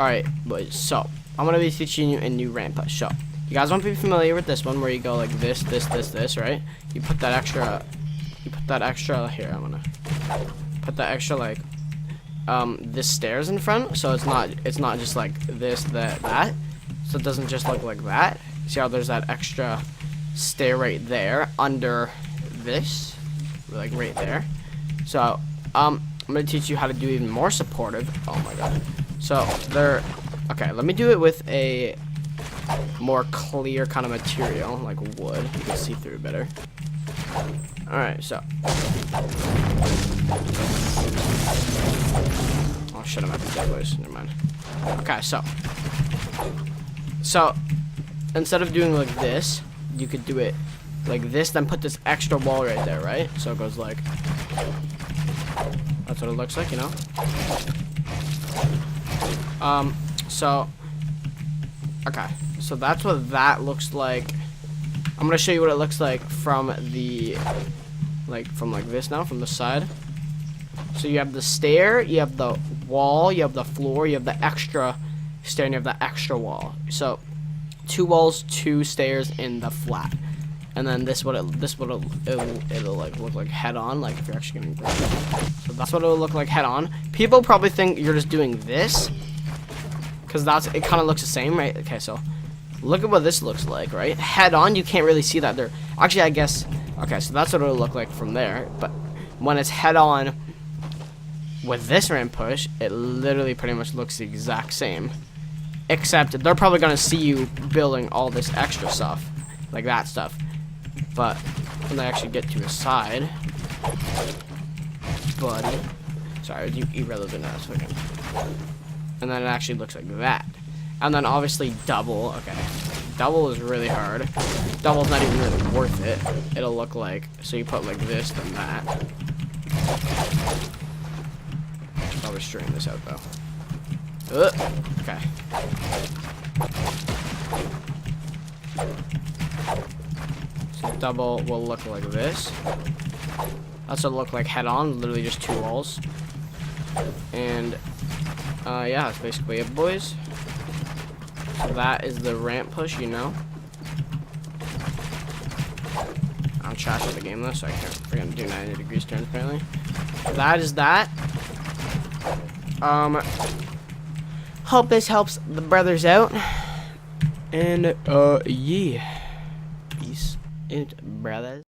Alright, boys, so I'm gonna be teaching you a new ramp push. So you guys want to be familiar with this one where you go like this, right? You put that extra here, I'm gonna put that extra like this stairs in front, so it's not just like this, that. So it doesn't just look like that. See how there's that extra stair right there under this, like right there. So I'm gonna teach you how to do even more supportive. Oh my god. So okay, let me do it with a more clear kind of material, like wood. You can see through better. Alright, so. Oh shit, I'm at the dead boys. Never mind. Okay, so instead of doing like this, you could do it like this, then put this extra wall right there, right? So it goes like, that's what it looks like, you know? So, okay, so that's what that looks like. I'm gonna show you what it looks like from the, from this now, from the side. So you have the stair, you have the wall, you have the floor, you have the extra stair, and you have the extra wall. So, 2 walls, 2 stairs in the flat. And then it'll like look like head on, like if you're actually gonna grab it. So that's what it'll look like head on. People probably think you're just doing this, because it kind of looks the same, right? Okay, so look at what this looks like, right? Head on, you can't really see that there. Actually, I guess, okay, so that's what it'll look like from there. But when it's head on with this ramp push, it literally pretty much looks the exact same. Except they're probably gonna see you building all this extra stuff, like that stuff. But when they actually get to a side, buddy, sorry, you irrelevant ass fucking. And then it actually looks like that. And then obviously double. Okay, double is really hard. Double's not even really worth it. It'll look like, so you put like this, then that. Should probably straighten this out though. Okay. So double will look like this. That's what it'll look like head on, literally just 2 walls. And yeah, that's basically it, boys. So that is the ramp push, you know. I'm trash at the game though, so I can't freaking do 90 degrees turns apparently. That is that. Hope this helps the brothers out. And yeah. Peace out, brothers.